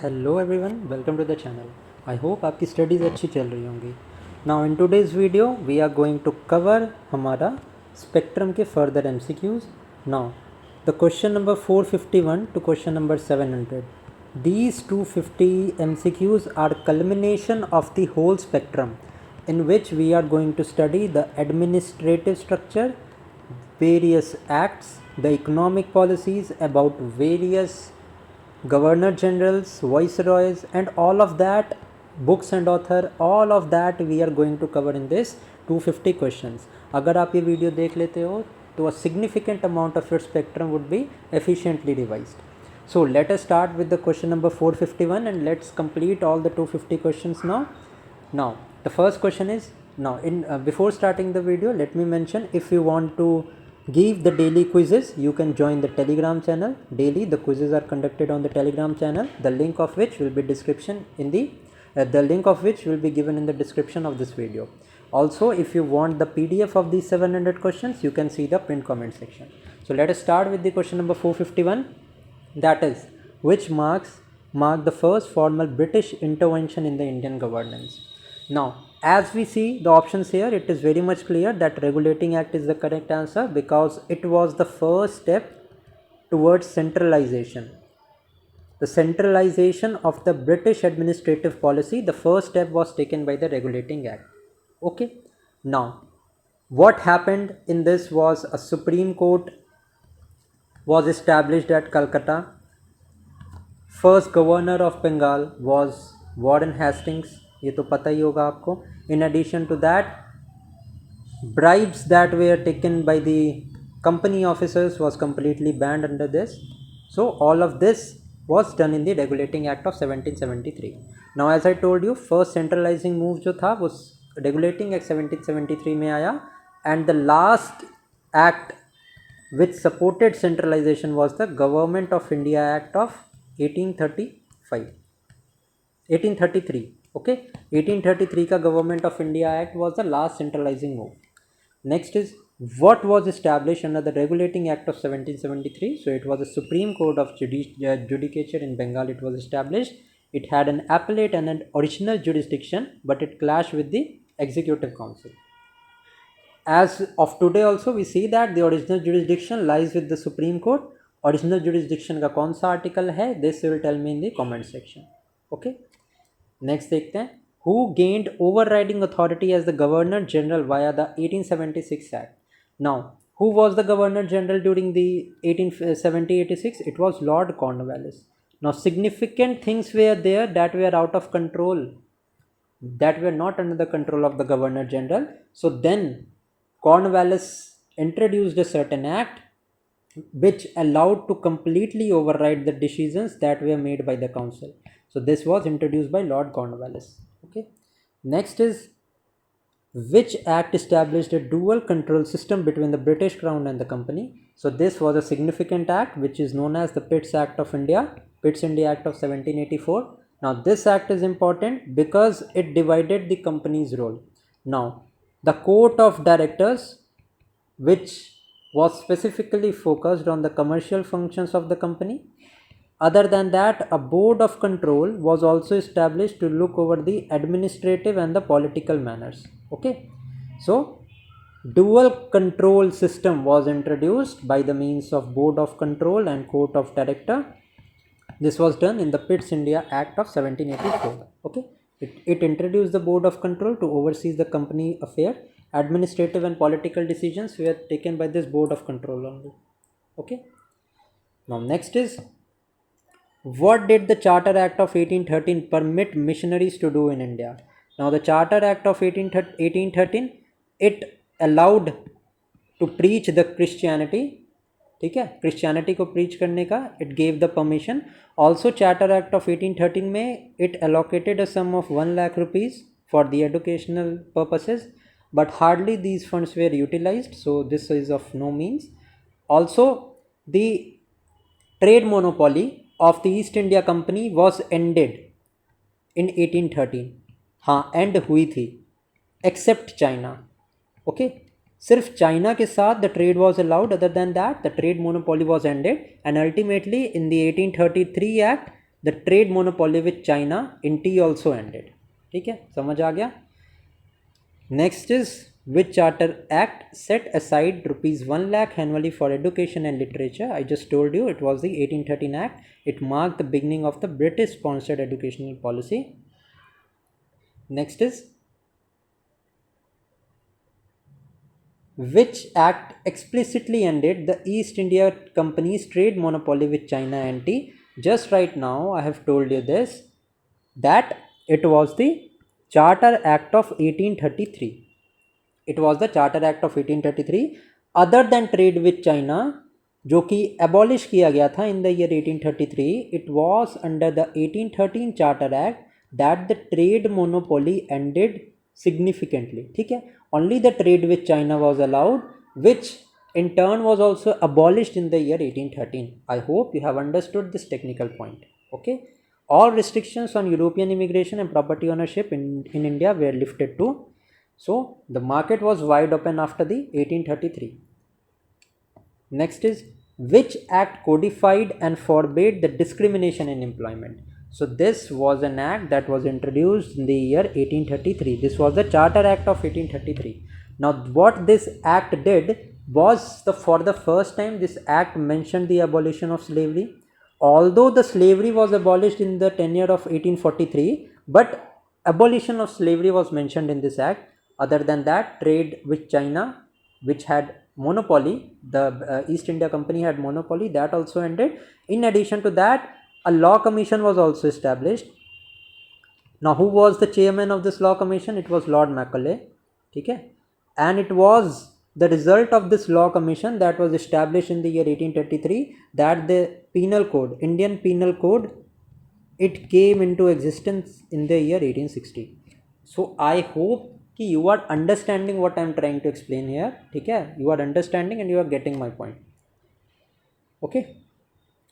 Hello everyone, welcome to the channel. I hope आपकी studies अच्छी चल रही होंगी। Now in today's video we are going to cover हमारा स्पेक्ट्रम के further MCQs. Now the question number 451 to question number 700, these 250 MCQs are culmination of the whole spectrum in which we are going to study the administrative structure, various acts, the economic policies about various governor generals, viceroys, and all of that, books and author, all of that we are going to cover in this 250 questions. अगर आप ये video देख लेते हो तो a significant amount of your spectrum would be efficiently revised. So let us start with the question number 451 and let's complete all the 250 questions now. Now the first question is, now in before starting the video, let me mention, if you want to give the daily quizzes, you can join the Telegram channel. Daily the quizzes are conducted on the Telegram channel, the link of which will be description in the link of which will be given in the description of this video. Also, if you want the PDF of these 700 questions, you can see the pinned comment section. So let us start with the question number 451, that is, which mark the first formal British intervention in the Indian governance. Now, as we see the options here, it is very much clear that Regulating Act is the correct answer because it was the first step towards centralization. The centralization of the British administrative policy, the first step was taken by the Regulating Act. Okay. Now, what happened in this was a Supreme Court was established at Calcutta. First governor of Bengal was Warren Hastings, ये तो पता ही होगा आपको. In addition to that, bribes that were taken by the company officers was completely banned under this. So all of this was done in the Regulating Act of 1773. Now as I told you, first centralizing move जो था वो Regulating Act 1773 में आया, and the last act which supported centralization was the Government of India Act of 1833. Okay, 1833 का Government of India Act was the last centralizing move. Next is, what was established under the Regulating Act of 1773? So it was a Supreme Court of Judicature in Bengal. It was established. It had an appellate and an original jurisdiction, but it clashed with the Executive Council. As of today also we see that the original jurisdiction lies with the Supreme Court. Original jurisdiction का कौन सा article है, this will tell me in the comment section. Okay. Next देखते हैं, who gained overriding authority as the Governor General via the 1876 Act. Now, who was the Governor General during the 1876? It was Lord Cornwallis. Now, significant things were there that were out of control, that were not under the control of the Governor General. So then Cornwallis introduced a certain act which allowed to completely override the decisions that were made by the council. So this was introduced by Lord Cornwallis. Okay. Next is, which act established a dual control system between the British Crown and the company? So this was a significant act which is known as the Pitt's Act of India, Pitt's India Act of 1784. Now this act is important because it divided the company's role. Now the Court of Directors, which was specifically focused on the commercial functions of the company. Other than that, a board of control was also established to look over the administrative and the political matters. Okay, so dual control system was introduced by the means of board of control and court of director. This was done in the Pitt's India Act of 1784. Okay, it introduced the board of control to oversee the company affair. Administrative and political decisions were taken by this board of control only. Okay. Now next is, what did the Charter Act of 1813 permit missionaries to do in India? Now the Charter Act of 1813, it allowed to preach the Christianity. ठीक है, Christianity को preach करने का it gave the permission. Also Charter Act of 1813 में it allocated a sum of 1 lakh rupees for the educational purposes, but hardly these funds were utilized, so this is of no means. Also the trade monopoly of the East India Company was ended in 1813. हाँ, end हुई थी, except China. Okay, सिर्फ China के साथ the trade was allowed. Other than that, the trade monopoly was ended, and ultimately in the 1833 Act, the trade monopoly with China in tea also ended. ठीक है, समझ आ गया. Next is, which Charter Act set aside rupees 1 lakh annually for education and literature? I just told you it was the 1813 Act. It marked the beginning of the British sponsored educational policy. Next is, which act explicitly ended the East India Company's trade monopoly with China and tea? Just right now I have told you this, that it was the Charter Act of 1833. It was the Charter Act of 1833. Other than trade with China, जो कि abolish किया गया था in the year 1833, it was under the 1813 Charter Act that the trade monopoly ended significantly. ठीक है, only the trade with China was allowed, which in turn was also abolished in the year 1813. I hope you have understood this technical point. Okay, all restrictions on European immigration and property ownership in India were lifted too. So the market was wide open after the 1833. Next is, which act codified and forbade the discrimination in employment? So this was an act that was introduced in the year 1833. This was the Charter Act of 1833. Now what this act did was, for the first time this act mentioned the abolition of slavery. Although the slavery was abolished in the tenure of 1843, but abolition of slavery was mentioned in this act. Other than that, trade with China, which had monopoly, the East India Company had monopoly, that also ended. In addition to that, a law commission was also established. Now who was the chairman of this law commission? It was Lord Macaulay. Okay, and it was the result of this law commission that was established in the year 1833 that the penal code, Indian Penal Code, it came into existence in the year 1860. So I hope कि you are understanding what I am trying to explain here. ठीक है, you are understanding and you are getting my point. Okay,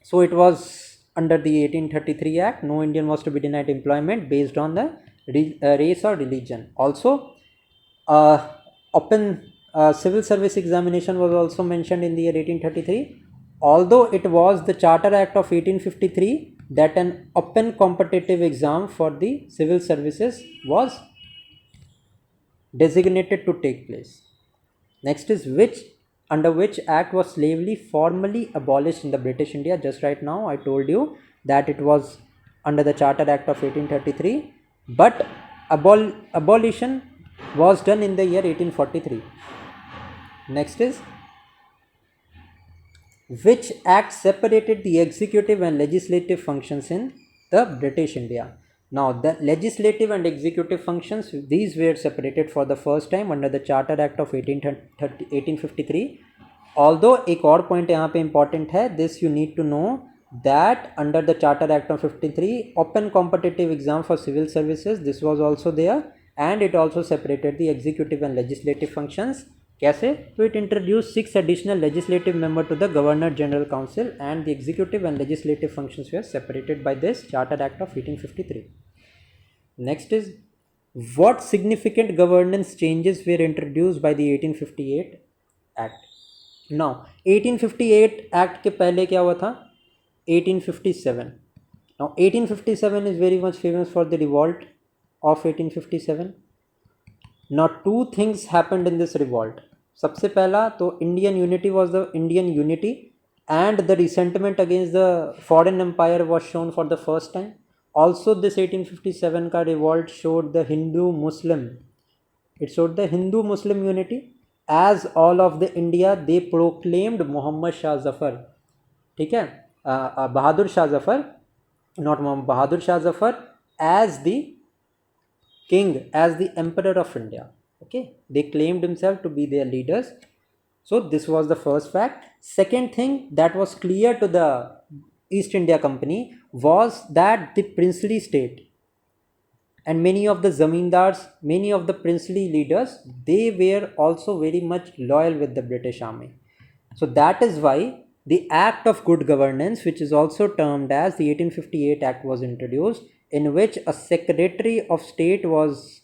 so it was under the 1833 Act, no Indian was to be denied employment based on the race or religion. Also, open civil service examination was also mentioned in the year 1833. Although it was the Charter Act of 1853 that an open competitive exam for the civil services was designated to take place. Next is, under which act was slavery formally abolished in the British India? Just right now I told you that it was under the Charter Act of 1833, but abolition was done in the year 1843. Next is, which act separated the executive and legislative functions in the British India? Now the legislative and executive functions, these were separated for the first time under the Charter Act of 1853. Although एक और point यहाँ पे important है, this you need to know that under the Charter Act of 53, open competitive exam for civil services, this was also there, and it also separated the executive and legislative functions. कैसे? So it introduced 6 additional legislative members to the Governor General Council, and the executive and legislative functions were separated by this Charter Act of 1853. Next is, what significant governance changes were introduced by the 1858 Act? Now 1858 Act के पहले क्या हुआ था? 1857. Now 1857 is very much famous for the revolt of 1857. Now two things happened in this revolt. सबसे पहला तो Indian unity was the Indian unity, and the resentment against the foreign empire was shown for the first time. Also this 1857 का revolt showed the Hindu-Muslim, it showed the Hindu-Muslim unity, as all of the India they proclaimed Muhammad Shah Zafar. ठीक है, Bahadur Shah Zafar, not Muhammad, Bahadur Shah Zafar as the king, as the emperor of India. Okay, they claimed himself to be their leaders. So this was the first fact. Second thing that was clear to the East India Company was that the princely state and many of the zamindars, many of the princely leaders, they were also very much loyal with the British army. So that is why the Act of Good Governance, which is also termed as the 1858 Act, was introduced, in which a Secretary of State was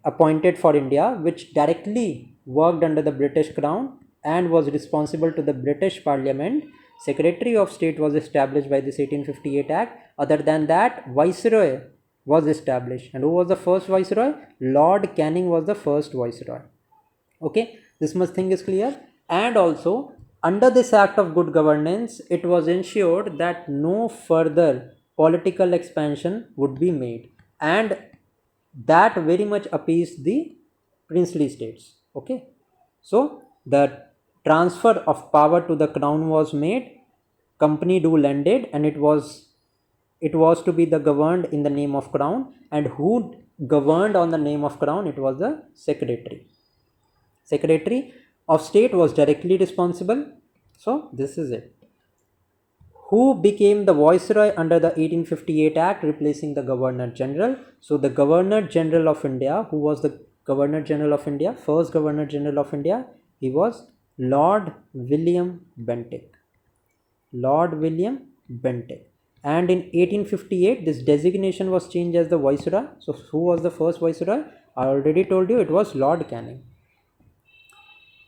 appointed for India, which directly worked under the British Crown and was responsible to the British Parliament. Secretary of State was established by this 1858 Act. Other than that, Viceroy was established. And who was the first Viceroy? Lord Canning was the first Viceroy. Okay, this much thing is clear. And also, under this Act of Good Governance, it was ensured that no further political expansion would be made, and that very much appeased the princely states. Okay, so the transfer of power to the crown was made, company rule ended, and it was to be the governed in the name of crown. And who governed on the name of crown? It was the Secretary of State was directly responsible. So this is it. Who became the Viceroy under the 1858 Act, replacing the Governor General? So the Governor General of India, who was the Governor General of India, first Governor General of India, he was Lord William Bentinck. Lord William Bentinck. And in 1858, this designation was changed as the Viceroy. So who was the first Viceroy? I already told you, it was Lord Canning.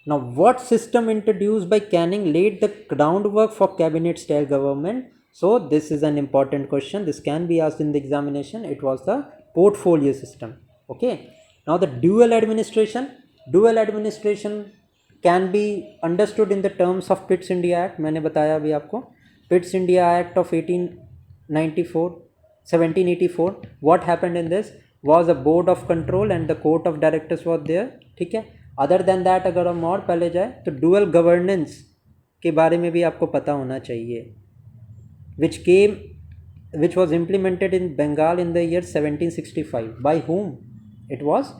Now, what system introduced by Canning laid the groundwork for cabinet style government? So this is an important question. This can be asked in the examination. It was the portfolio system. Okay. Now the dual administration can be understood in the terms of Pitt's India Act. मैंने बताया अभी आपको Pitt's India Act of 1784. What happened in this was a board of control and the court of directors was there. ठीक है. Other than that अगर हम और पहले जाए तो डुअल गवर्नेंस के बारे में भी आपको पता होना चाहिए, which was implemented in Bengal in the year 1765. By whom? It was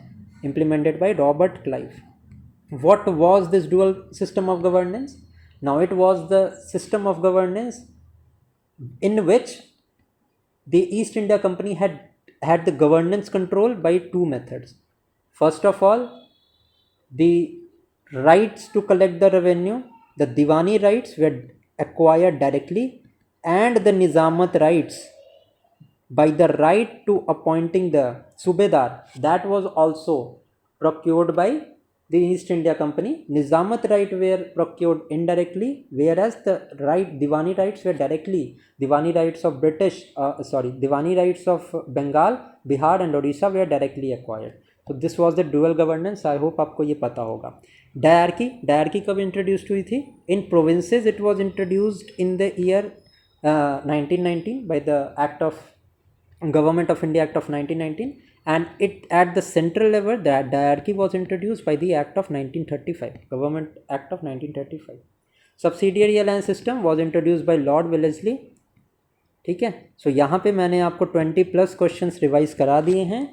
implemented by Robert Clive. What was this dual system of governance? Now it was the system of governance in which the East India Company had the governance control by two methods. First of all, the rights to collect the revenue, the Diwani rights were acquired directly, and the Nizamat rights by the right to appointing the Subedar, that was also procured by the East India Company. Nizamat right were procured indirectly, whereas the Diwani rights were directly. Diwani rights of Diwani rights of Bengal, Bihar and Odisha were directly acquired. तो this was the dual governance. I hope आपको ये पता होगा. Dyarchy कब introduced हुई थी? In provinces it was introduced in the year 1919 by the act of government of India act of 1919, and it at the central level the diarchy was introduced by the act of 1935, government act of 1935. Subsidiary alliance system was introduced by Lord Wellesley. ठीक है. सो यहाँ पे मैंने आपको 20+ questions revise करा दिए हैं.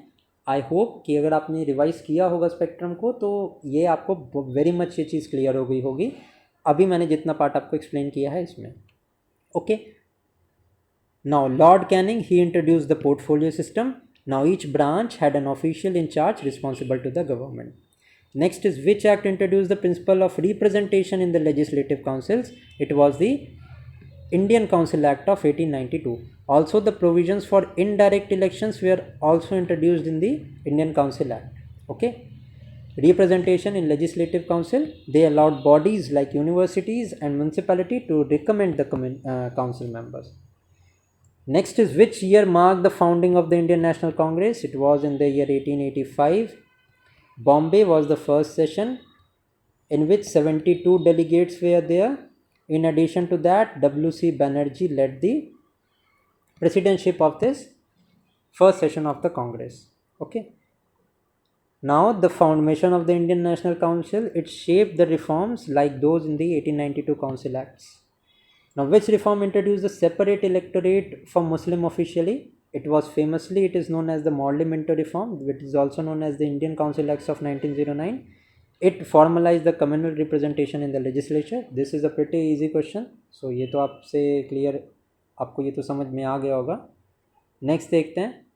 आई hope कि अगर आपने रिवाइज किया होगा स्पेक्ट्रम को तो ये आपको वेरी मच ये चीज़ क्लियर हो गई होगी अभी मैंने जितना पार्ट आपको एक्सप्लेन किया है इसमें. Okay. Now Lord Canning he introduce the portfolio system. Now each branch had an official in charge responsible to the government. Next is which act introduced the principle of representation in the legislative councils? It was the Indian Council Act of 1892. Also the provisions for indirect elections were also introduced in the Indian Council Act. Okay. Representation in legislative council, they allowed bodies like universities and municipality to recommend the council members. Next is which year marked the founding of the Indian National Congress? It was in the year 1885. Bombay was the first session in which 72 delegates were there. In addition to that, W.C. Banerjee led the presidency of this first session of the Congress. Okay. Now the formation of the Indian National Council, it shaped the reforms like those in the 1892 Council Acts. Now which reform introduced the separate electorate for Muslim officially? It is known as the Morley Minto reform, which is also known as the Indian Council Acts of 1909. It formalized the communal representation in the legislature. This is a pretty easy question. So ये तो आपसे clear, आपको ये तो समझ में आ गया होगा. Next देखते हैं.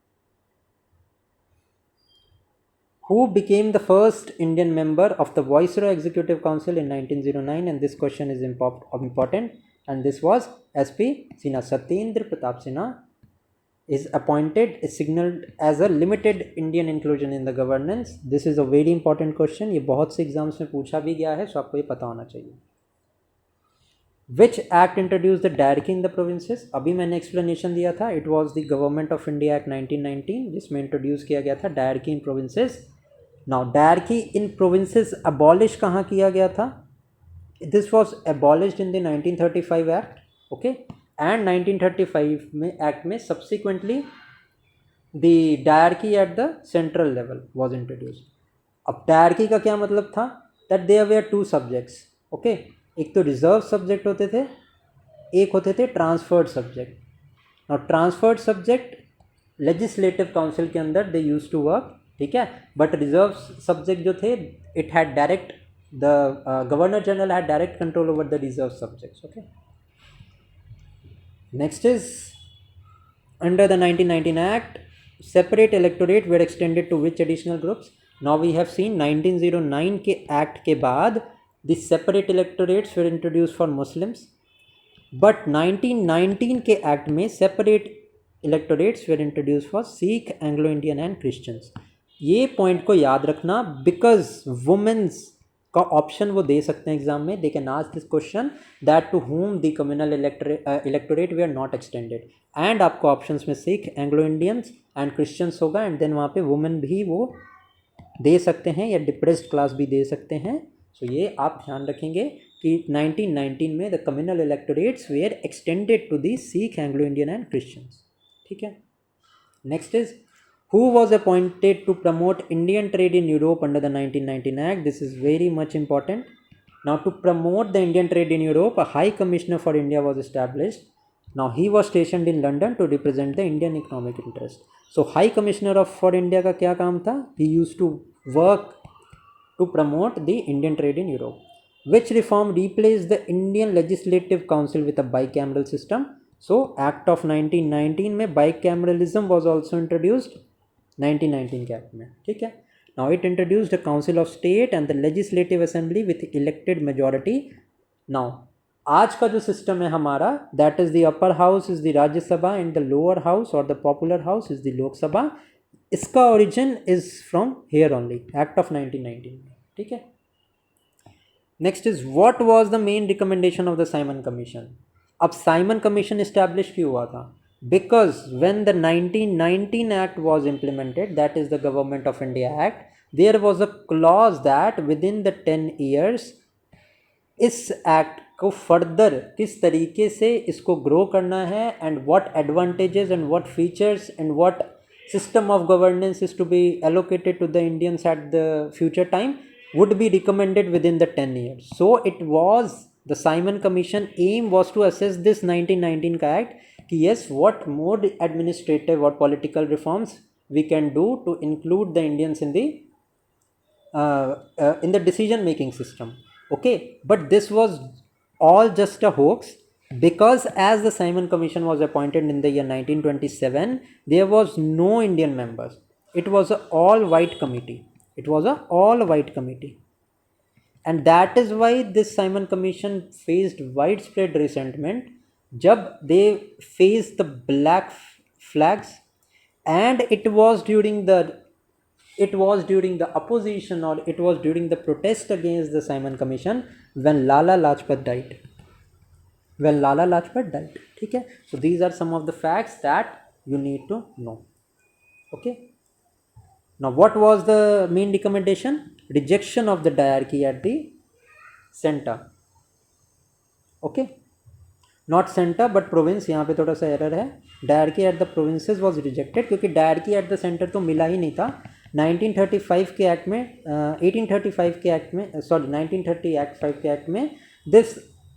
Who became the first Indian member of the Viceroy Executive Council in 1909? And this question is important. And this was S.P. Sinha. Satyendra Pratap Sinha is appointed, is signaled as a limited Indian inclusion in the governance. This is a very important question. ये बहुत से exams में पूछा भी गया है, सो आपको ये पता होना चाहिए. Which act introduce the dyarchy in the provinces? अभी मैंने एक्सप्लेनेशन दिया था, it was the government of India act 1919 जिसमें इंट्रोड्यूस किया गया था डायरकी इन प्रोविंसेस. नाउ डायरकी इन प्रोविंसेस अबॉलिश कहाँ किया गया था? This was abolished in the 1935 act, okay, and 1935 में एक्ट में subsequently the dyarchy at the central level was introduce. अब डायरकी का क्या मतलब था? That there were two subjects, okay, एक तो रिजर्व सब्जेक्ट होते थे, एक होते थे ट्रांसफर्ड सब्जेक्ट. और ट्रांसफर्ड सब्जेक्ट लेजिस्लेटिव काउंसिल के अंदर दे यूज टू वर्क, ठीक है, बट रिजर्व सब्जेक्ट जो थे it had direct, the governor general had direct control over the reserve subjects. Okay, next is under the 1919 act separate electorate were extended to which additional groups? Now we have seen 1909 के act के बाद the separate electorates were introduced for Muslims, but 1919 के act में separate electorates were introduced for Sikh, Anglo-Indian and Christians. ये point को याद रखना, because women's का ऑप्शन वो दे सकते हैं एग्जाम में. They can ask this question that to whom the communal electorate we are not extended, and आपको ऑप्शंस में Sikh, Anglo Indians and Christians होगा, एंड देन वहाँ पे वुमेन भी वो दे सकते हैं या डिप्रेस्ड क्लास भी दे सकते हैं. सो ये आप ध्यान रखेंगे कि 1919 में the communal electorates were extended to the Sikh, Anglo Indian and Christians. ठीक है, next is who was appointed to promote Indian trade in Europe under the 1919 Act? This is very much important. Now, to promote the Indian trade in Europe, a High Commissioner for India was established. Now, he was stationed in London to represent the Indian economic interest. So, High Commissioner for India का क्या काम था? He used to work to promote the Indian trade in Europe. Which reform replaced the Indian Legislative Council with a bicameral system? So, Act of 1919 में bicameralism was also introduced. 1919 के act में, ठीक है. Now it introduced the council of state and the legislative assembly with elected majority. Now आज का जो system है हमारा, that is the upper house is the Rajya Sabha and the lower house और the popular house is the Lok Sabha. इसका origin is from here only, act of 1919, ठीक है. Next is what was the main recommendation of the Simon Commission? अब Simon Commission establish क्यों हुआ था? Because when the 1919 Act was implemented, that is the Government of India Act, there was a clause that within the 10 years इस act को further किस तरीके से इसको ग्रो करना है, and what advantages and what features and what system of governance is to be allocated to the Indians at the future time would be recommended within the 10 years. So it was the Simon Commission aim was to assess this 1919 का act कि yes, what more administrative or political reforms we can do to include the Indians in the decision making system. Okay, but this was all just a hoax, because as the Simon Commission was appointed in the year 1927, there was no Indian members. It was a all white committee. It was a all white committee, and that is why this Simon Commission faced widespread resentment जब they faced the black flags, and it was during the opposition, or it was during the protest against the Simon Commission when Lala Lajpat died. ठीक है. So these are some of the facts that you need to know. Okay, now what was the main recommendation? Rejection of the diarchy at the center. Okay, not centre but province, यहाँ पे थोड़ा सा error है. Dyarchy at the provinces was rejected, क्योंकि dyarchy at the centre तो मिला ही नहीं था. 1935 के एक्ट में 1835 के एक्ट में, सॉरी 1930 एक्ट 5 के एक्ट में this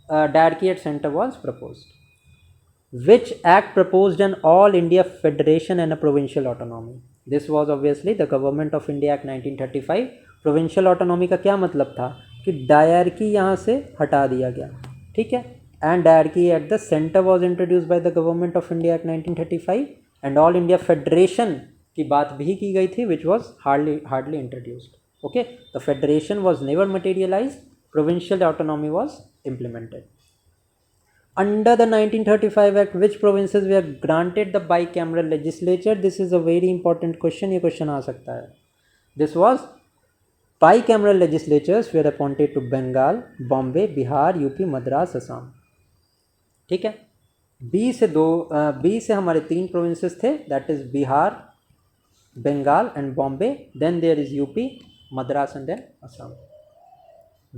dyarchy at centre was proposed. Which act proposed an all India federation and a provincial autonomy? This was obviously the government of India act 1935. Provincial autonomy का क्या मतलब था कि dyarchy यहाँ से हटा दिया गया, ठीक है. And diarchy at the center was introduced by the Government of India Act 1935, and All India Federation की बात भी की गई थी, which was hardly introduced. Okay, the federation was never materialized. Provincial autonomy was implemented. Under the 1935 Act, which provinces were granted the bicameral legislature? This is a very important question. ये question आ सकता है. This was bicameral legislatures were appointed to Bengal, Bombay, Bihar, UP, Madras, Assam. ठीक है। B से हमारे 3 provinces थे, that is Bihar, Bengal and Bombay, then there is UP, Madras and then Assam.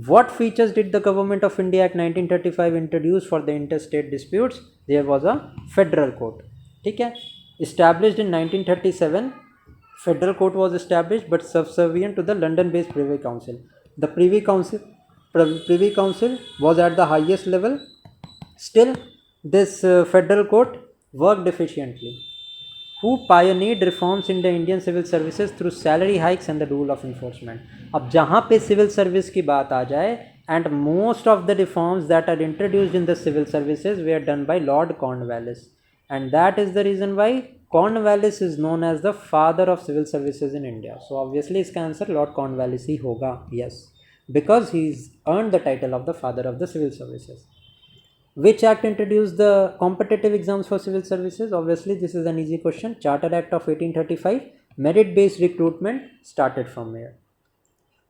What features did the Government of India Act 1935 introduce for the interstate disputes? There was a federal court. ठीक है, established in 1937, federal court was established but subservient to the London-based Privy Council. The Privy Council was at the highest level. Still, this federal court worked efficiently. Who pioneered reforms in the Indian civil services through salary hikes and the rule of enforcement? अब जहाँ पे civil service की बात आ जाए, and most of the reforms that are introduced in the civil services were done by Lord Cornwallis, and that is the reason why Cornwallis is known as the father of civil services in India. So obviously इसका answer Lord Cornwallis ही होगा, yes, because he's earned the title of the father of the civil services. Which act introduced the competitive exams for civil services? Obviously, this is an easy question. Charter Act of 1835. Merit-based recruitment started from here.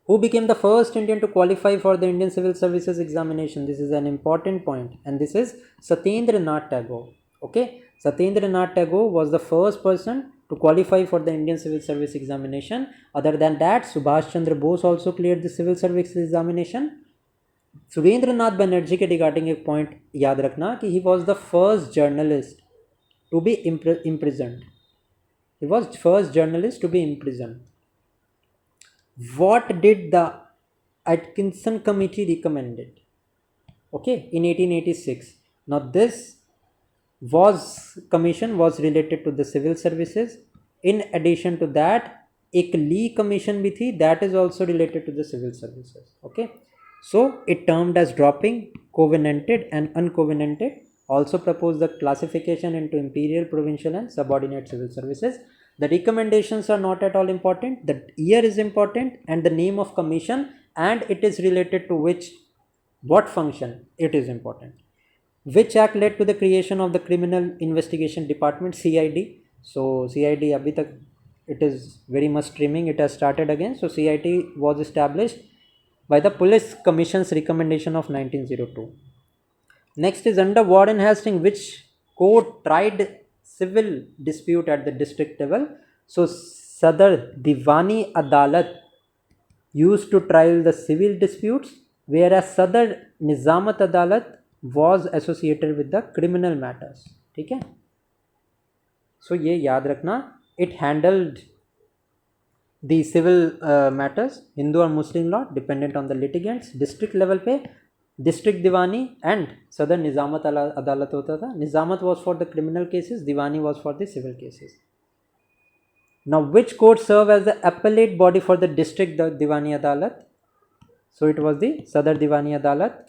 Who became the first Indian to qualify for the Indian Civil Services examination? This is an important point, and this is Satyendra Nath Tagore. Okay, Satyendra Nath Tagore was the first person to qualify for the Indian Civil Service examination. Other than that, Subhash Chandra Bose also cleared the Civil Service examination. Surendra नाथ बनर्जी के regarding एक point याद रखना कि he was the first journalist to be imprisoned. He was first journalist to be imprisoned. What did the Atkinson Committee recommended? Okay, in 1886. Now this commission was related to the civil services. In addition to that, एक ली commission भी थी, that is also related to the civil services. Okay. So it termed as dropping covenanted and uncovenanted. Also proposed the classification into imperial, provincial and subordinate civil services. The recommendations are not at all important. The year is important and the name of commission, and it is related to what function it is important. Which act led to the creation of the Criminal Investigation Department, CID? So CID abhi tak it is very much streaming. It has started again. So CID was established by the Police Commission's recommendation of 1902. Next is under Warren Hastings, which court tried civil dispute at the district level? So Sadar Diwani Adalat used to trial the civil disputes, whereas Sadar Nizamat Adalat was associated with the criminal matters. ठीक है, so ये याद रखना, it handled the civil matters, Hindu or Muslim law, dependent on the litigants. District level पे district Diwani and Sadar Nizamat Adalat होता था. Nizamat was for the criminal cases, Diwani was for the civil cases. Now which court served as the appellate body for the district Diwani Adalat? So it was the Sadar Diwani Adalat.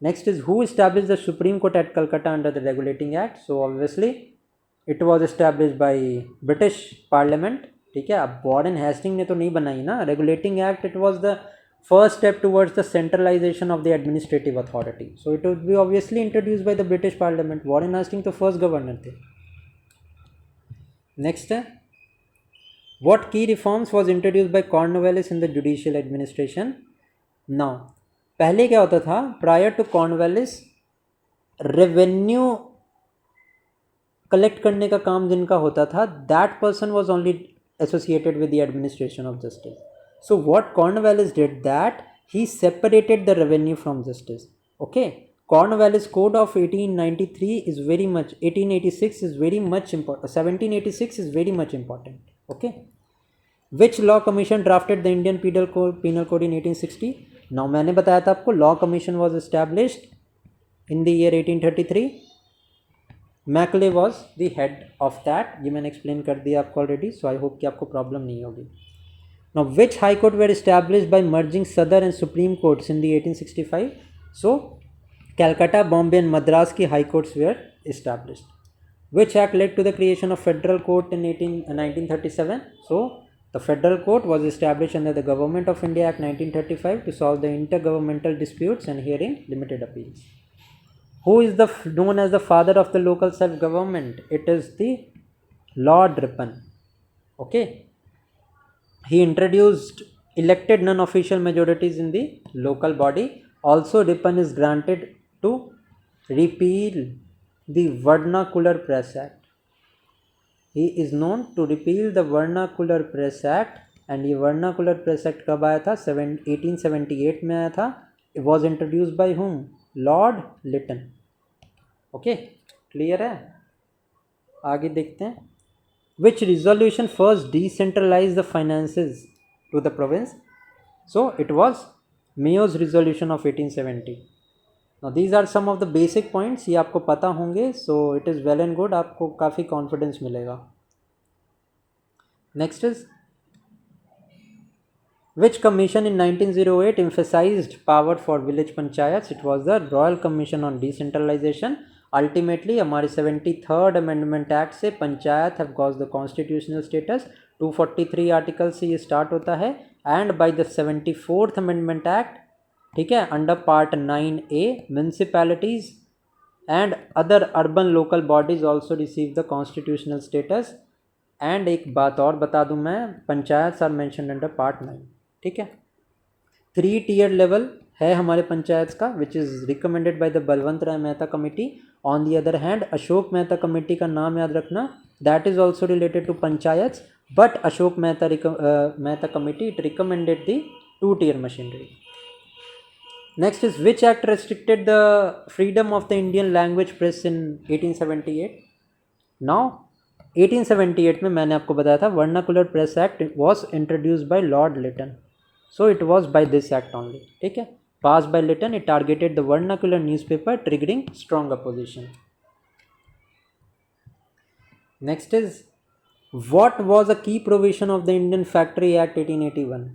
Next is who established the Supreme Court at Calcutta under the Regulating Act? So obviously it was established by British Parliament. ठीक है, अब Warren Hasting ने तो नहीं बनाई ना regulating act. It was the first step towards the centralisation of the administrative authority. So it would be obviously introduced by the British parliament. Warren Hasting तो first governor थे. नेक्स्ट है what key reforms was introduced by Cornwallis in the judicial administration? Now पहले क्या होता था, prior to Cornwallis revenue collect करने का काम जिनका होता था, that person was only associated with the administration of justice. So what Cornwallis did, that he separated the revenue from justice. Okay, Cornwallis Code of 1893 is very much 1886 is very much important. 1786 is very much important. Okay, which law commission drafted the Indian Penal Code in 1860? Now मैंने बताया था आपको, law commission was established in the year 1833. McClay was the head of that. ये मैंने explain कर दिया आपको already, सो आई hope कि आपको प्रॉब्लम नहीं होगी. Now which high court were established by merging Sadar and supreme courts in the 1865? So Calcutta, Bombay and Madras की high courts were established. Which act led to the creation of federal court in 1937? So the federal court was establish under the government of India act 1935 to solve the inter governmental disputes and hearing limited appeals. Who is known as the father of the local self-government? It is the Lord Ripon. Okay, he introduced elected non-official majorities in the local body. Also Ripon is granted to repeal the vernacular press act. He is known to repeal the vernacular press act. And ये vernacular press act कब आया था? 1878 में आया था. It was introduce by whom? Lord Lytton. Okay, clear है? आगे देखते हैं. Which resolution first decentralise the finances to the province? So it was Mayo's resolution of 1870. Now these are some of the basic points, ये आपको पता होंगे. So it is well and good, आपको काफ़ी कॉन्फिडेंस मिलेगा. Next is which commission in 1908 emphasized power for village panchayats? It was the Royal Commission on Decentralization. Ultimately हमारे 73rd Amendment Act से panchayat have got the constitutional status. 243 article से ये start होता है. And by the 74th Amendment Act, ठीक है, under part 9A municipalities and other urban local bodies also receive the constitutional status. And एक बात और बता दूं मैं, panchayat are mentioned under part 9. ठीक है. 3 टियर लेवल है हमारे पंचायत का, which is recommended by the Balwant Rai Mehta committee. On the other hand Ashok Mehta committee का नाम याद रखना, that is also related to panchayat, but Ashok Mehta committee it recommended the 2 tier machinery. Next is which act restricted the freedom of the Indian language press in 1878? Now 1878 में मैंने आपको बताया था vernacular press act was introduced by Lord Lytton. So it was by this act only. ठीक है, pass by Lytton. It targeted the vernacular newspaper triggering strong opposition. Next is what was a key provision of the Indian factory act 1881?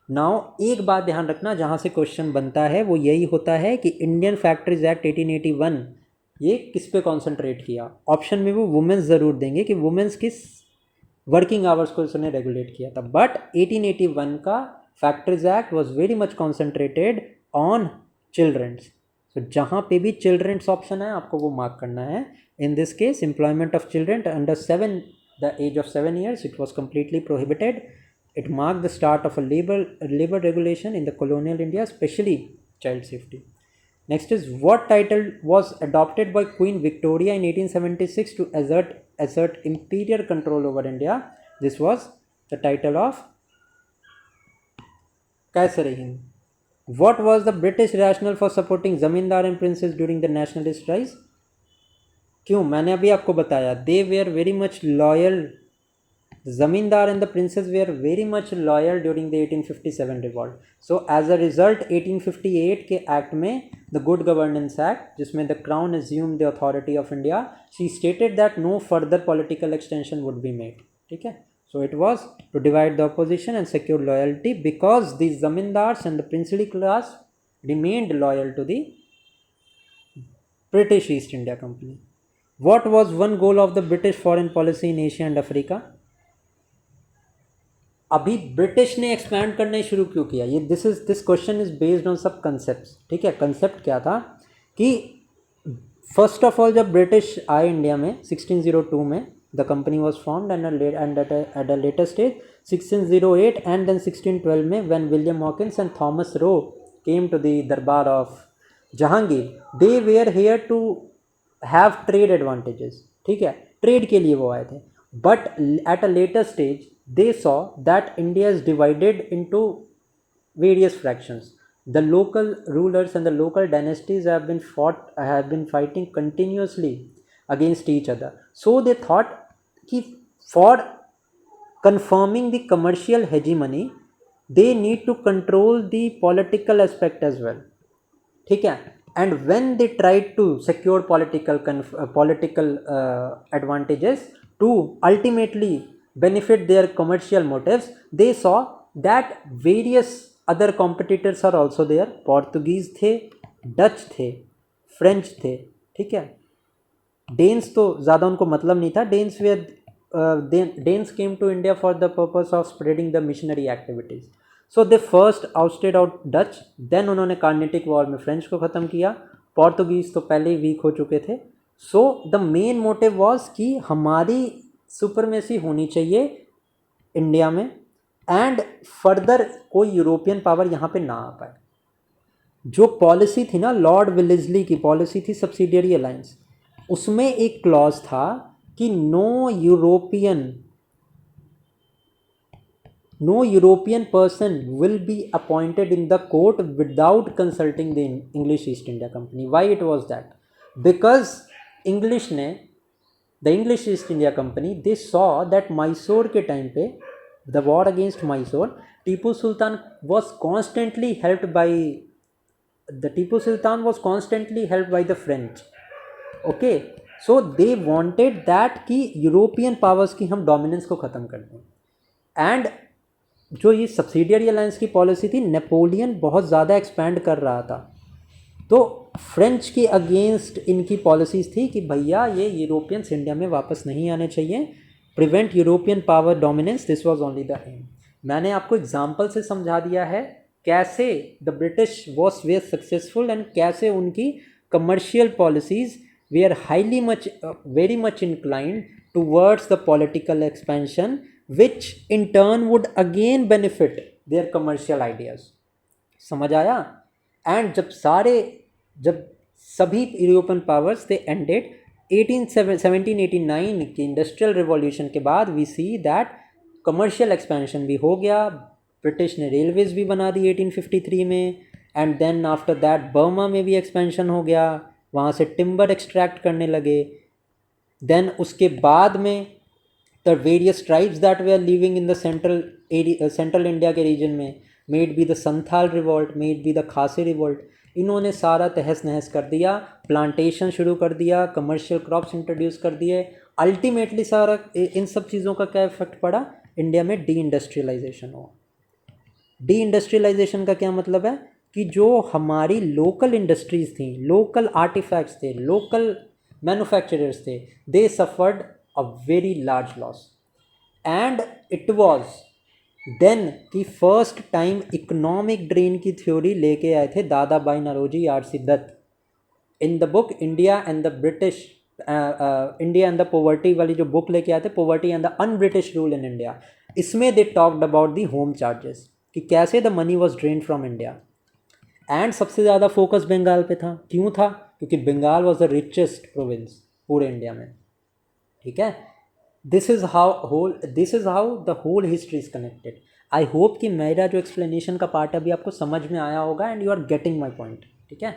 Now एक बात ध्यान रखना, जहाँ से question बनता है वो यही होता है कि इंडियन फैक्ट्रीज एक्ट 1881 ये किस पे कॉन्सेंट्रेट किया. ऑप्शन में वो वुमेन्स ज़रूर देंगे कि वुमेन्स किस वर्किंग आवर्स को उसने रेगुलेट किया था. बट 1881 का factories act was very much concentrated on childrens. तो जहाँ पे भी चिल्ड्रंस ऑप्शन है आपको वो मार्क करना है. In this case employment of children under 7 the age of 7 years it was completely prohibited. It marked the start of a labor regulation in the colonial India, especially child safety. Next is what title was adopted by Queen Victoria in 1876 to assert imperial control over India? This was the title of Kaisar-e-Hind. What was the British rationale for supporting zamindar and princes during the nationalist rise? क्यों? मैंने अभी आपको बताया, they were very much loyal. Zamindar and the princes were very much loyal during the 1857 revolt. So as a result 1858 के act में the Good Governance Act, जिसमें the Crown assumed the authority of India, she stated that no further political extension would be made. ठीक है. So it was to divide the opposition and secure loyalty, because these zamindars and the princely class remained loyal to the British East India Company. What was one goal of the British foreign policy in Asia and Africa? अभी British ने expand करना शुरू क्यों किया? ये this question is based on sub concept. ठीक है, concept क्या था कि फर्स्ट ऑफ ऑल जब ब्रिटिश आए इंडिया में 1602 में, the company was formed and at a later stage 1608 and then 1612 में when William Hawkins and Thomas Roe came to the darbar of Jahangir, they were here to have trade advantages. ठीक है, trade के लिए वो आए थे. But at a later stage they saw that India is divided into various fractions. The local rulers and the local dynasties have been fighting continuously against each other. So they thought कि for confirming the commercial hegemony, they need to control the political aspect as well. ठीक है. And when they tried to secure political advantages to ultimately benefit their commercial motives, they saw that various other competitors are also there. Portuguese थे, Dutch थे, French थे. ठीक है, dense तो ज़्यादा उनको मतलब नहीं था. Danes came to India for the purpose of spreading the missionary activities. So they first ousted out Dutch, then उन्होंने कार्नेटिक वॉर में फ्रेंच को ख़त्म किया. पोर्तुगीज़ तो पहले ही वीक हो चुके थे. So the main motive was कि हमारी सुपरमेसी होनी चाहिए इंडिया में, एंड फर्दर कोई यूरोपियन पावर यहाँ पे ना आ पाए. जो पॉलिसी थी ना लॉर्ड विलिस्ली की पॉलिसी थी सब्सिडियरी अलायंस, उसमें एक क्लॉज था कि no European person will be appointed in the court without consulting the English East India Company. Why it was that? Because the English East India Company, they saw that Mysore के time पे the war against Mysore, Tipu Sultan was constantly helped by the French. Okay, so they wanted that कि European powers की हम dominance को ख़त्म कर दें। And जो ये सब्सिडियरी अलायंस की पॉलिसी थी, नेपोलियन बहुत ज़्यादा एक्सपैंड कर रहा था, तो फ्रेंच के अगेंस्ट इनकी पॉलिसीज़ थी कि भैया ये यूरोपियंस इंडिया में वापस नहीं आने चाहिए, prevent European power dominance, this was only the aim. मैंने आपको एग्जांपल से समझा दिया है कैसे the British was were successful and कैसे उनकी commercial policies were highly much very much inclined towards the political expansion, which in turn would again benefit their commercial ideas। समझ आया? एंड जब सभी यूरोपियन पावर्स दे एंडेड 1789 की industrial revolution के बाद, we see that commercial expansion भी हो गया, ब्रिटिश ने रेलवेज भी बना दी 1853 में, and then after that Burma में भी एक्सपेंशन हो गया, वहाँ से टिम्बर एक्सट्रैक्ट करने लगे। देन उसके बाद में the various tribes that were living in the central India के रीजन में, made be the Santhal revolt, made be the खासी रिवॉल्ट, इन्होंने सारा तहस नहस कर दिया, प्लांटेशन शुरू कर दिया, कमर्शियल क्रॉप्स इंट्रोड्यूस कर दिए। अल्टीमेटली सारा इन सब चीज़ों का क्या इफेक्ट पड़ा? इंडिया में डी इंडस्ट्रियलाइजेशन हुआ। डी इंडस्ट्रियलाइजेशन का क्या मतलब है कि जो हमारी लोकल इंडस्ट्रीज़ थी, लोकल आर्टिफैक्ट्स थे, लोकल मैन्युफैक्चरर्स थे, they suffered a very large loss। and it was then कि फर्स्ट टाइम इकोनॉमिक ड्रेन की थ्योरी लेके आए थे Dadabhai Naoroji R C Dutt in the book India and the British India and the poverty वाली जो book लेके आए थे, poverty and the on British rule in India. इसमें they talked about the home charges कि कैसे the money was drain from India. And सबसे ज़्यादा फोकस बंगाल पे था। क्यों था? क्योंकि Bengal was the richest province पूरे इंडिया में। ठीक है, this is how the whole history is connected. I hope कि मेरा जो एक्सप्लेनेशन का पार्ट अभी आपको समझ में आया होगा and you are getting my point. ठीक है,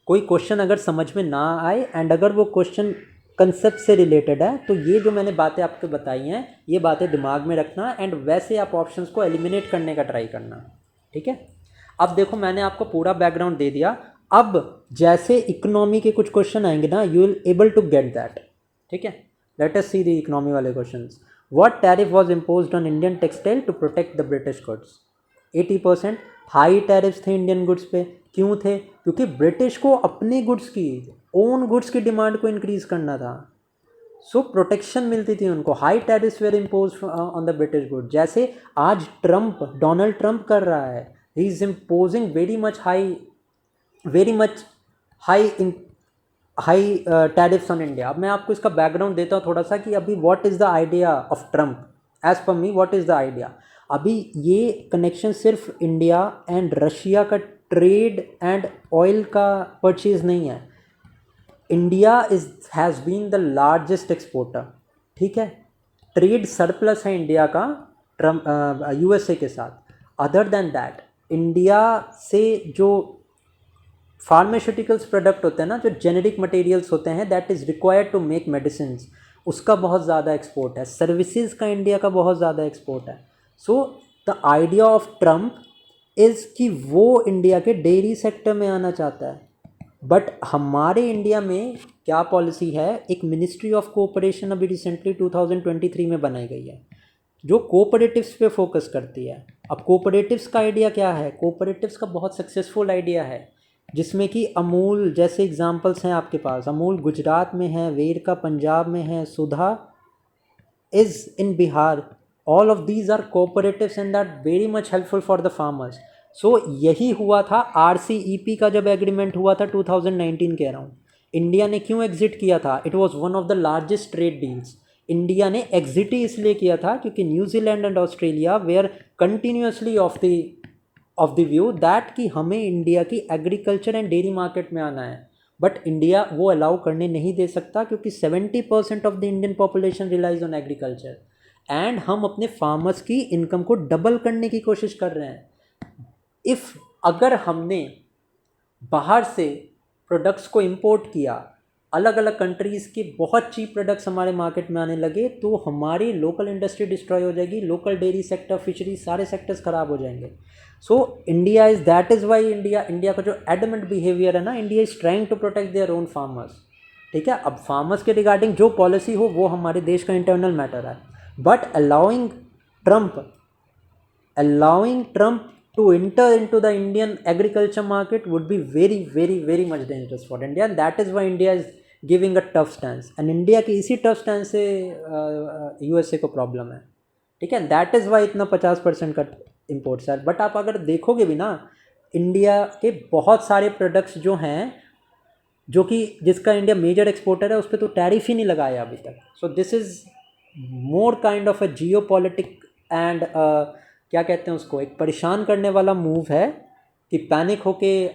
कोई क्वेश्चन अगर समझ में ना आए एंड अगर वो क्वेश्चन कंसेप्ट से रिलेटेड है, तो ये जो मैंने बातें आपको बताई हैं, ये बातें दिमाग में रखना एंड वैसे आप ऑप्शंस को एलिमिनेट करने का ट्राई करना। ठीक है, अब देखो मैंने आपको पूरा बैकग्राउंड दे दिया। अब जैसे इकोनॉमी के कुछ क्वेश्चन आएंगे ना, you will able to get that. ठीक है, let us see the economy वाले questions। what tariff was imposed on Indian textile to protect the British goods? 80% high tariffs थे इंडियन गुड्स पे। क्यों थे? क्योंकि ब्रिटिश को अपने गुड्स की, ओन गुड्स की डिमांड को इंक्रीज करना था, सो प्रोटेक्शन मिलती थी उनको। High tariffs were impose on the British good. जैसे आज डोनाल्ड ट्रंप कर रहा है, he is imposing very much high tariffs on India. अब मैं आपको इसका बैकग्राउंड देता हूँ थोड़ा सा कि अभी what is the idea of Trump. As per me what is the idea? अभी ये कनेक्शन सिर्फ इंडिया एंड रशिया का ट्रेड एंड ऑयल का परचेज नहीं है। India has been the largest exporter. ठीक है, ट्रेड सरप्लस है इंडिया का यूएसए के साथ। अदर देन दैट, इंडिया से जो फार्मास्यूटिकल्स प्रोडक्ट होते हैं ना, जो जेनेरिक मटेरियल्स होते हैं that is required to make medicine, उसका बहुत ज़्यादा एक्सपोर्ट है। सर्विसेज का इंडिया का बहुत ज़्यादा एक्सपोर्ट है। So the idea of Trump is कि वो इंडिया के डेयरी सेक्टर में आना चाहता है। बट हमारे इंडिया में क्या पॉलिसी है? एक मिनिस्ट्री ऑफ कोऑपरेशन अभी रिसेंटली 2023 में बनाई गई है जो कोऑपरेटिव्स पे फोकस करती है। अब कोऑपरेटिव्स का आइडिया क्या है? कोऑपरेटिव्स का बहुत सक्सेसफुल आइडिया है जिसमें कि अमूल जैसे एग्जांपल्स हैं आपके पास। अमूल गुजरात में है, वेरका पंजाब में है, Sudha is in Bihar. All of these are cooperatives and are very much helpful for the farmers. So यही हुआ था RCEP का जब एग्रीमेंट हुआ था 2019 के अराउंड। इंडिया ने क्यों एग्जिट किया था? It was one of the largest trade deals. India ने एग्जिट ही इसलिए किया था क्योंकि New Zealand and Australia were continuously of the of the view that कि हमें इंडिया की एग्रीकल्चर एंड डेयरी मार्केट में आना है, बट इंडिया वो अलाउ करने नहीं दे सकता क्योंकि 70% of the Indian population relies on agriculture and हम अपने फार्मर्स की इनकम को डबल करने की कोशिश कर रहे हैं. इफ़ अगर हमने बाहर से प्रोडक्ट्स को इंपोर्ट किया, अलग अलग कंट्रीज़ के बहुत चीप प्रोडक्ट्स हमारे मार्केट में आने लगे, तो हमारी लोकल इंडस्ट्री डिस्ट्रॉय हो जाएगी, लोकल डेयरी सेक्टर, फिशरी, सारे सेक्टर्स ख़राब हो जाएंगे. So India is that is why India का जो एडमेंट बिहेवियर है ना, India is trying to protect their own farmers. ठीक है, अब फार्मर्स के रिगार्डिंग जो पॉलिसी हो वो हमारे देश का इंटरनल मैटर है, but allowing Trump to enter into the Indian agriculture market would be very, very, very much dangerous for India, and that is why India is giving a tough stance. And India की इसी tough stance से USA को problem है. ठीक है, that is Y इतना 50% का imports है. बट आप अगर देखोगे भी ना, इंडिया के बहुत सारे प्रोडक्ट्स जो हैं, जो कि जिसका इंडिया मेजर एक्सपोर्टर है, उस पर तो टैरिफ ही नहीं लगाया अभी तक. So this is more kind of a Jio politic and क्या कहते हैं उसको, एक परेशान करने वाला मूव है कि पैनिक होके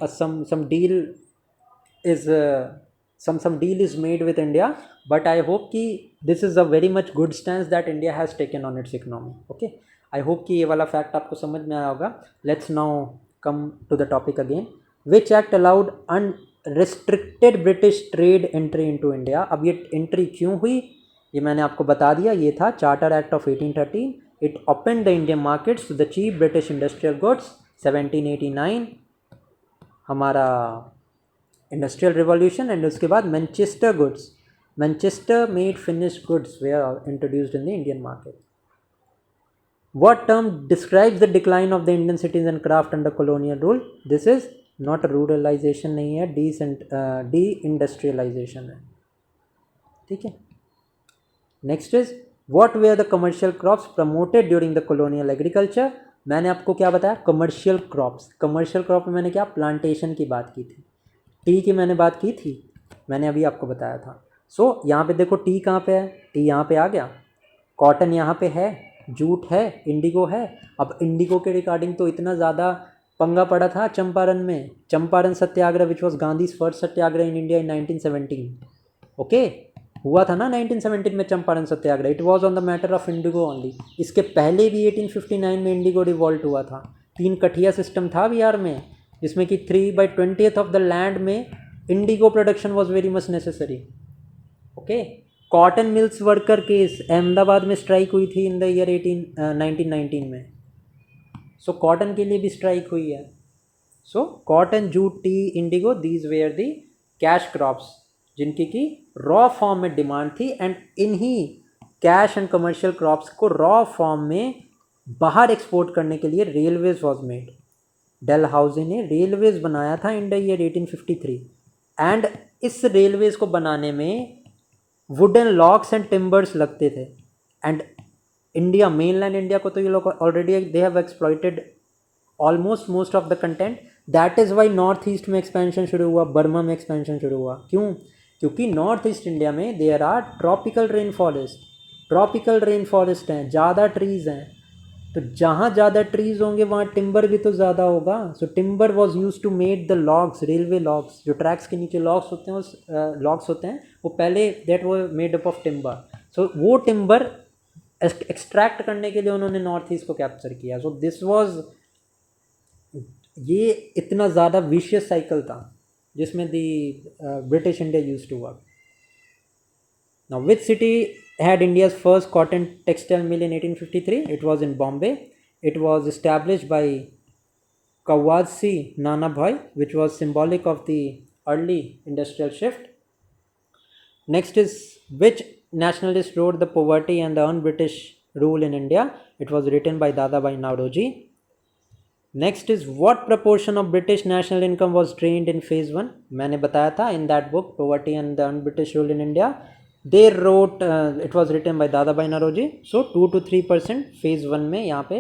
some deal is made with India. But I hope कि this is a very much good stance that India has taken on its economy. Okay, I hope कि ये वाला फैक्ट आपको समझ में आया होगा. Let's now come to the topic again. Which act allowed unrestricted British trade entry into India? अब ये एंट्री क्यों हुई ये मैंने आपको बता दिया. ये था charter act of 1813. It opened the Indian markets to the cheap British industrial goods. 1789 हमारा इंडस्ट्रियल रिवॉल्यूशन, एंड उसके बाद Manchester made finished goods were introduced in the Indian market. What term describes the decline of the Indian cities and craft under colonial rule? This is not ruralization, नहीं है, de-industrialization है. ठीक है. Next is What were the commercial crops promoted during the colonial agriculture? मैंने आपको क्या बताया, commercial crops. Commercial crop में मैंने क्या प्लांटेशन की बात की थी, टी की मैंने बात की थी, मैंने अभी आपको बताया था. सो यहाँ पे देखो टी कहाँ पे है, टी यहाँ पे आ गया, कॉटन यहाँ पे है, जूट है, इंडिगो है. अब इंडिगो के रिगार्डिंग तो इतना ज़्यादा पंगा पड़ा था चंपारण में, Champaran satyagraha which was Gandhi's first satyagraha in India in 1917. Okay, हुआ था ना 1917 में Champaran satyagraha. It was on the matter of indigo only. इसके पहले भी 1859 में इंडिगो रिवॉल्ट हुआ था. 3 कठिया सिस्टम था बिहार में, जिसमें कि 3/20 ऑफ द लैंड में Indigo production was very much necessary. Okay, cotton mills worker case Ahmedabad में स्ट्राइक हुई थी इन द ईयर 1919 में. सो कॉटन के लिए भी स्ट्राइक हुई है. So cotton, jute, T, Indigo, these where the cash crops जिनकी की रॉ फॉर्म में डिमांड थी. एंड इन्हीं कैश एंड कमर्शियल क्रॉप्स को रॉ फॉर्म में बाहर एक्सपोर्ट करने के लिए रेलवेज वॉज मेड. डेलहाउजी ने रेलवेज बनाया था इन द ईयर 1853. एंड इस रेलवेज को बनाने में वुडन लॉक्स एंड टिम्बर्स लगते थे. एंड इंडिया, मेनलैंड इंडिया को तो ये लोग already they have exploited almost most of the content. That is why north east में एक्सपेंशन शुरू हुआ, बर्मा में एक्सपेंशन शुरू हुआ. क्यों? क्योंकि नॉर्थ ईस्ट इंडिया में there are tropical rain forest हैं, ज़्यादा ट्रीज़ हैं. तो जहाँ ज़्यादा ट्रीज़ होंगे वहाँ टिम्बर भी तो ज़्यादा होगा. So timber was use to made the logs, railway logs, जो ट्रैक्स के नीचे लॉग्स होते हैं, उस लॉग्स होते हैं वो पहले दैट वो मेड अप ऑफ टिम्बर. सो वो टिम्बर एक्सट्रैक्ट करने के लिए उन्होंने नॉर्थ ईस्ट को कैप्चर किया. सो दिस वॉज, ये इतना ज़्यादा विशियस साइकिल था जिसमें the British India use to work. Now which city had India's first cotton textile mill in 1853? It was in Bombay. It was established by Kawasi Nana Bhai, which was symbolic of the early industrial shift. Next is, which nationalist wrote The Poverty and the Un-British Rule in India? It was written by Dadabhai Naoroji. Next is, what proportion of British national income was drained in phase 1? मैंने बताया था in that book, Poverty and the Un-British Rule in India. They wrote, it was written by Dadabhai Naoroji. So 2 to 3% phase 1 में यहाँ पे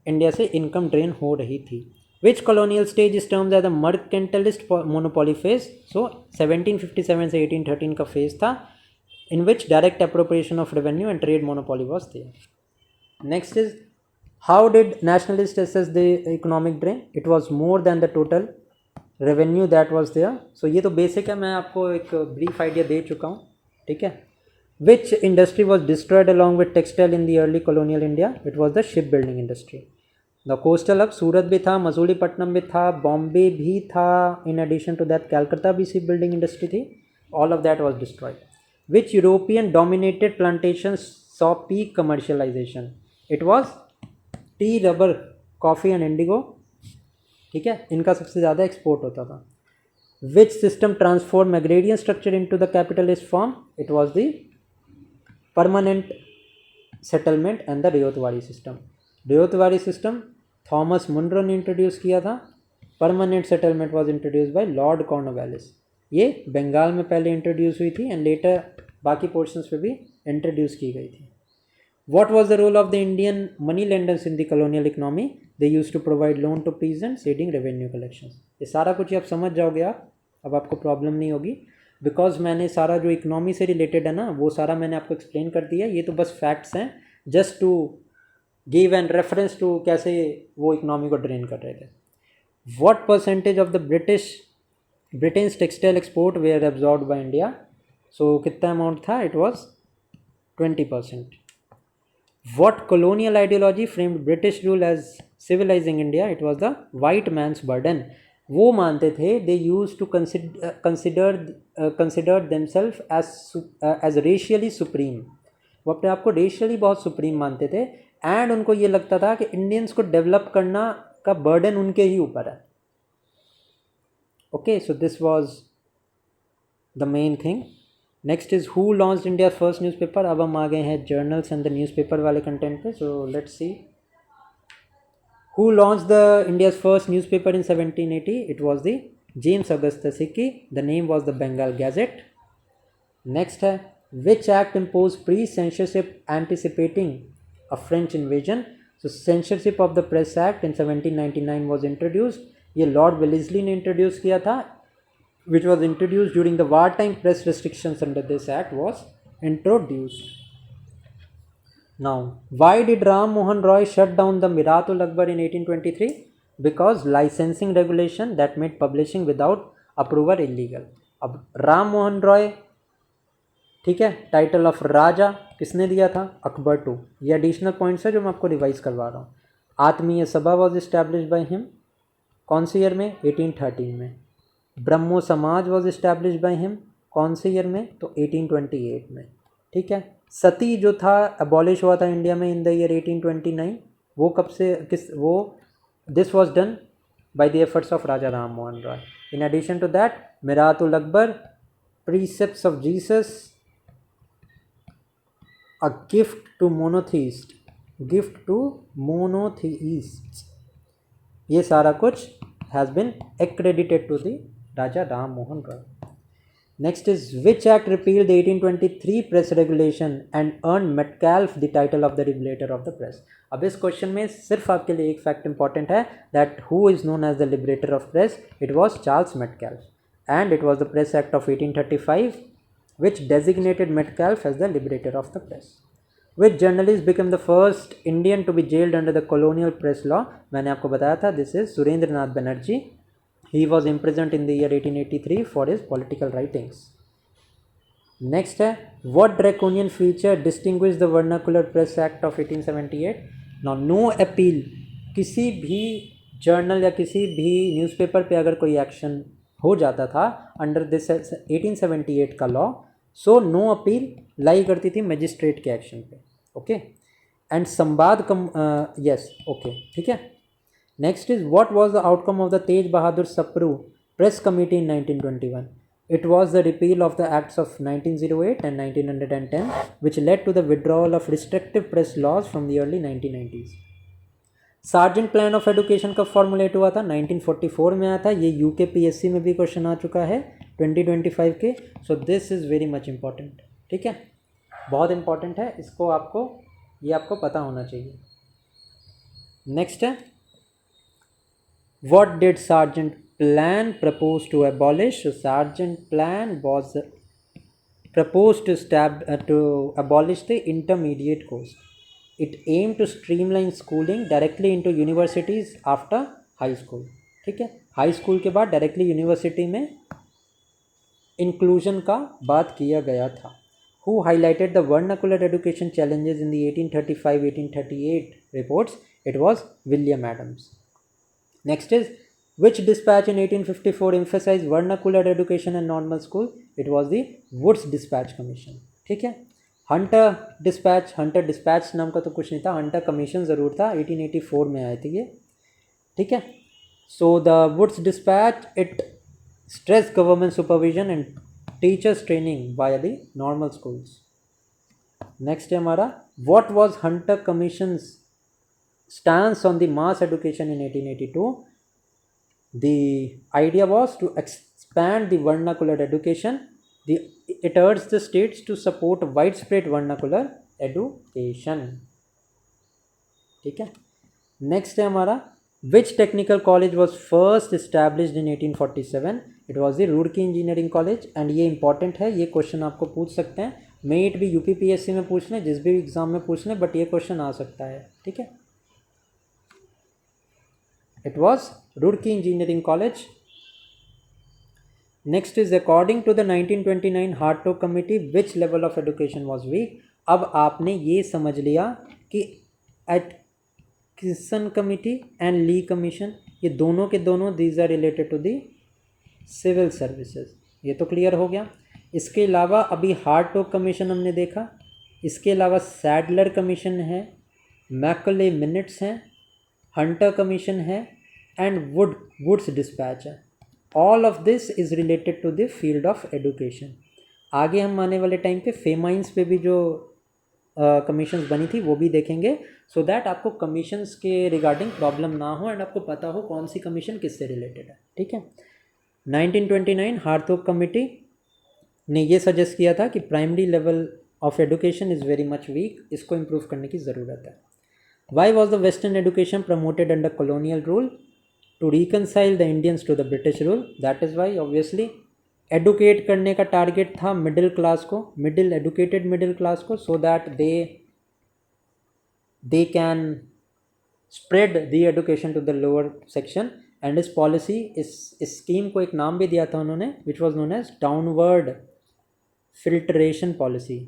India से income drain हो रही थी. Which colonial stage is termed as the mercantilist monopoly phase? So 1757 से 1813 का phase था, in which direct appropriation of revenue and trade monopoly was there. Next is, How did nationalists assess the economic drain? It was more than the total revenue that was there. So ये तो basic है, मैं आपको एक brief idea दे चुका हूँ, ठीक है. Which industry was destroyed along with textile in the early colonial India? It was the shipbuilding industry. The coastal hub सूरत भी था, मसूलीपट्टनम भी था, बॉम्बे भी था. In addition to that, Calcutta भी shipbuilding industry थी. All of that was destroyed. Which European dominated plantations saw peak commercialization? It was tea, rubber, coffee and indigo, ठीक है, इनका सबसे ज़्यादा एक्सपोर्ट होता था. Which system transform agrarian structure into the capitalist form? It was the permanent settlement and the ryotwari system. Ryotwari system Thomas Munro ने introduce किया था. Permanent settlement was introduce by Lord Cornwallis. ये बंगाल में पहले इंट्रोड्यूस हुई थी एंड लेटर बाकी portions पे भी इंट्रोड्यूस की गई थी. What was the role of the Indian money lenders in the colonial economy? They used to provide loan to peasants, aiding revenue collections. ये सारा कुछ आप समझ जाओगे आप, अब आपको प्रॉब्लम नहीं होगी, बिकॉज मैंने सारा जो इकोनॉमी से रिलेटेड है ना वो सारा मैंने आपको एक्सप्लेन कर दिया. ये तो बस फैक्ट्स हैं, just to give an reference to कैसे वो इकोनॉमी को ड्रेन कर रहे थे. What percentage of the Britain's textile export were absorbed by India? So कितना अमाउंट था? It was 20%. What colonial ideology framed British rule as civilizing India? It was the white man's burden. वो मानते थे they used to consider themselves as racially supreme. वो अपने आप को racially बहुत supreme मानते थे एंड उनको ये लगता था कि इंडियंस को डेवलप करना का बर्डन उनके ही ऊपर है. Okay, so this was the main thing. Next is who launched India first newspaper. अब हम आ गए हैं जर्नल्स एंड द न्यूज़पेपर वाले कंटेंट पे. So let's see who launched the India's first newspaper in 1780. It was the James Augustus Hicky. The name was the Bengal Gazette. Next है which act impose pre censorship anticipating a French invasion. So censorship of the press act in 1799 was introduced. ये Lord Wellesley ने introduce किया था, which was introduced during the wartime. Press restrictions under this act was introduced. Now, why did Ram Mohan Roy shut down the Miratul Akbar in 1823? Because licensing regulation that made publishing without approval illegal. अब राम मोहन रॉय, ठीक है, title of राजा किसने दिया था? Akbar to. ये additional points है जो मैं आपको रिवाइज करवा रहा हूँ. आत्मीय सभा वॉज इस्टेब्लिश बाय हिम. कौन से ईयर में? 1813 में. ब्रह्मो समाज वॉज इस्टेब्लिश बाय हिम. कौन से ईयर में? तो 1828 में. ठीक है. सती जो था अबॉलिश हुआ था इंडिया में इन द ईयर 1829. वो कब से वो this was done by the efforts of Raja Ram Mohan Roy. In addition to that Miratul Akbar, precepts of Jesus, a gift to monotheist, ये सारा कुछ has been accredited to the Raja Ram Mohan Roy. Next is which act repealed the 1823 press regulation and earn Metcalfe the title of the liberator of the press. अब इस question में सिर्फ आपके लिए एक फैक्ट इंपॉर्टेंट है, that who is known as the liberator of press. It was Charles Metcalfe and it was the press act of 1835 which designated Metcalfe as the liberator of the press. Which journalist became the first Indian to be jailed under the colonial press law? मैंने आपको बताया था, this is Surendranath Banerjee. He was imprisoned in the year 1883 for his political writings. Next है, what draconian feature distinguished the vernacular press act of 1878? Now no appeal. किसी भी journal या किसी भी न्यूज़पेपर पे अगर कोई एक्शन हो जाता था अंडर दिस 1878 का law, so no appeal lie करती थी मजिस्ट्रेट के एक्शन पे. ओके, एंड संवाद यस, ओके, ठीक है. Next is what was the outcome of the Tej Bahadur Sapru press committee in 1921? It was the repeal of the acts of 1908 and 1910 which led to the withdrawal of restrictive press laws from the early 1990s. Sargent plan of education कब formulate हुआ था? 1944 में आया था. ये UK PSC में भी question आ चुका है 2025 के. So this is very much important. ठीक है, बहुत इम्पॉर्टेंट है, इसको आपको ये आपको पता होना चाहिए. नेक्स्ट है, what did Sargent plan propose to abolish? Sargent plan was propose to abolish the intermediate course. It aim to streamline schooling directly into universities after high school. ठीक है, हाई स्कूल के बाद डायरेक्टली यूनिवर्सिटी में inclusion का बात किया गया था। Who highlighted the vernacular education challenges in the 1835-1838 reports? It was William Adams. Next is, which dispatch in 1854 emphasized vernacular education and normal school? It was the Woods Dispatch Commission. ठीक है, Hunter dispatch नाम का तो कुछ नहीं था, Hunter commission ज़रूर था, 1884 में आए थे ये। ठीक है, so the Wood's dispatch it stress government supervision and teachers training via the normal schools. Next है हमारा, what was Hunter commission's stance on the mass education in 1882? The idea was to expand the vernacular education. It urged the states to support widespread vernacular education. ठीक है, next है हमारा, which technical college was first established in 1847? It was the Roorkee engineering college. And ये important है, ये question आपको पूछ सकते हैं, मे इट भी यूपीपीएससी में पूछ लें, जिस भी एग्जाम में पूछ लें, बट ये क्वेश्चन आ सकता है। ठीक है, it was Roorkee engineering college. Next is, according to the 1929 Hartog committee which level of education was weak? अब आपने ये समझ लिया कि Atkinson committee and Lee commission, ये दोनों के दोनों these are related to the civil services, ये तो क्लियर हो गया। इसके अलावा अभी हार्टोग कमीशन हमने देखा, इसके अलावा सैडलर कमीशन है, मैकले मिनट्स हैं, हंटर कमीशन है एंड वुड्स डिस्पैच है। All of this is related to the field of education. आगे हम आने वाले टाइम पे फेमाइंस पे भी जो कमीशंस बनी थी वो भी देखेंगे, सो दैट आपको कमीशंस के रिगार्डिंग प्रॉब्लम ना हो एंड आपको पता हो कौन सी कमीशन किससे रिलेटेड है। ठीक है, 1929 हार्टोग कमिटी ने ये सजेस्ट किया था कि primary level of education is very much weak, इसको इम्प्रूव करने की ज़रूरत है। Why was the western education promoted under colonial rule? To reconcile the Indians to the British rule. That is why obviously educate करने का target था middle class को, educated middle class को, so that they can spread the education to the lower section. And इस policy, इस scheme को एक नाम भी दिया था उन्होंने, which was known as downward filtration policy.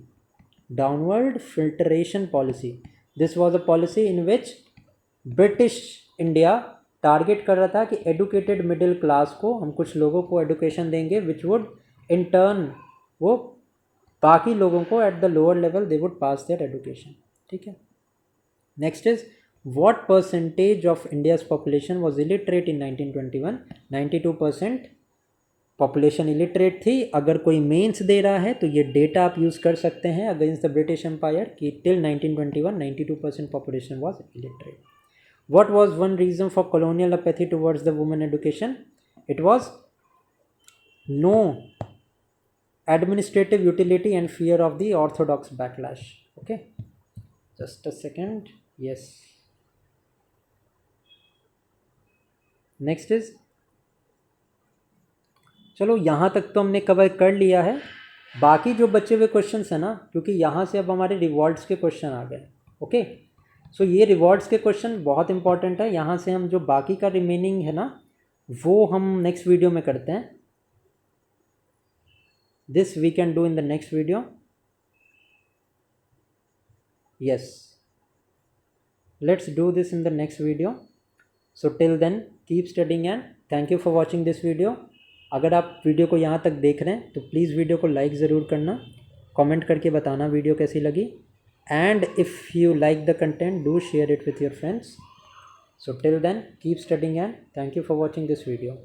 Downward filtration policy, this was a policy in which British India target कर रहा था कि एडुकेटेड मिडिल क्लास को हम कुछ लोगों को एडुकेशन देंगे, विच वुड इन टर्न वो बाकी लोगों को at the lower level they would pass their education. ठीक है, next is, what percentage of India's population was illiterate in 1921? 92% population illiterate थी। अगर कोई मेंस दे रहा है तो ये डेटा आप यूज़ कर सकते हैं अगेंस्ट द ब्रिटिश एम्पायर कि till 1921 92% population was illiterate. What was one reason for colonial apathy towards the women education? It was no administrative utility and fear of the orthodox backlash. Okay, just a second. Yes, next is, चलो यहाँ तक तो हमने cover कर लिया है। बाकी जो बचे हुए क्वेश्चंस हैं ना, क्योंकि यहाँ से अब हमारे रिवॉर्ड्स के क्वेश्चन आ गए। ओके, सो ये रिवॉर्ड्स के क्वेश्चन बहुत इंपॉर्टेंट है। यहाँ से हम जो बाकी का रिमेनिंग है ना, वो हम नेक्स्ट वीडियो में करते हैं। This we can do in the next video. Yes, let's do this in the next video. So till then keep studying and thank you for watching this video. अगर आप video को यहाँ तक देख रहे हैं तो प्लीज़ वीडियो को लाइक ज़रूर करना, कमेंट करके बताना वीडियो कैसी लगी, and if you like the content, do share it with your friends. So till then, keep studying and thank you for watching this video.